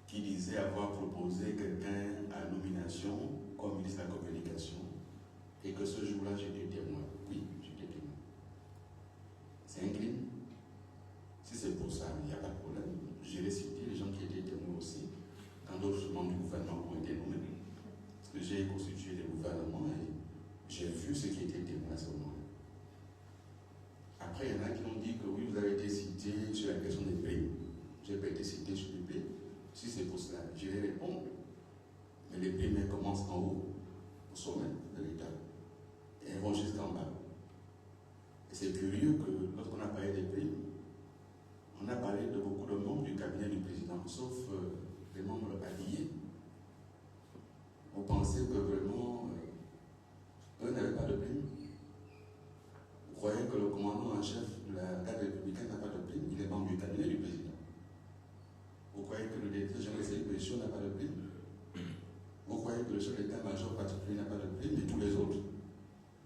qui disait avoir proposé quelqu'un à nomination comme ministre de la Communication et que ce jour-là j'étais témoin. Oui, j'étais témoin. C'est un crime. Si c'est pour ça, il n'y a pas de problème. Je vais citer les gens qui étaient témoins aussi, quand d'autres membres du gouvernement ont été nommés. Parce que j'ai constitué le gouvernement et j'ai vu ceux qui étaient témoins à ce moment-là. Après, il y en a qui ont dit que oui, vous avez été cité sur la question des primes. Je n'ai pas été cité sur les primes. Si c'est pour cela, je vais répondre. Mais les primes, elles commencent en haut, au sommet de l'État. Et elles vont jusqu'en bas. Et c'est curieux que lorsqu'on a parlé des primes, on a parlé de beaucoup de membres du cabinet du président, sauf les membres alliés. On pensait que vraiment, eux n'avaient pas de prime. Vous croyez que le commandant en chef de la garde républicaine n'a pas de prime? Il est membre du cabinet du président. Vous croyez que le directeur général des expéditions n'a pas de prime? Vous croyez que le chef d'état-major particulier n'a pas de prime, et tous les autres?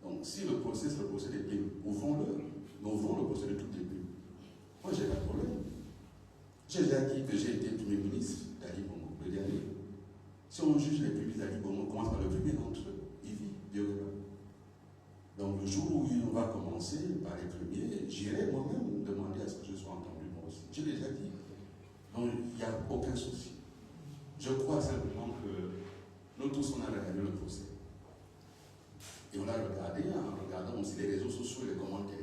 Donc, si le procès, c'est le procès des primes, ouvrons-le. Nous ouvrons le procès de toutes les primes. Moi, j'ai pas de problème. J'ai déjà dit que j'ai été premier ministre d'Ali Bongo, le dernier. Si on juge les premiers d'Ali Bongo, on commence par le premier d'entre eux, Yvi Bioreba. Donc, le jour où on va commencer par les premiers, j'irai moi-même demander à ce que je sois entendu moi aussi. J'ai déjà dit. Donc, il n'y a aucun souci. Je crois simplement que nous tous, on a regardé le procès. Et on l'a regardé en regardant aussi les réseaux sociaux et les commentaires.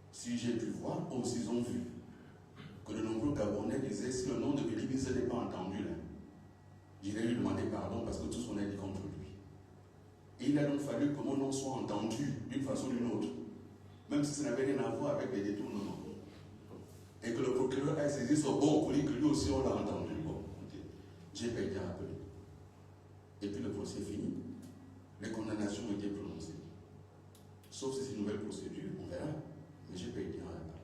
Si j'ai pu voir, aussi ils ont vu que de nombreux Gabonais disaient si le nom de Billy Bissell n'est pas entendu là, j'irai lui demander pardon parce que tous on a dit contre lui. Et il a donc fallu que mon nom soit entendu d'une façon ou d'une autre, même si ça n'avait rien à voir avec les détournements. Et que le procureur ait saisi son bon pour dire que lui aussi on l'a entendu. Bon, j'ai pas été rappelé. Et puis le procès est fini. Les condamnations ont été prononcées. Sauf si c'est une nouvelle procédure, on verra. Mais j'ai pas été rappelé.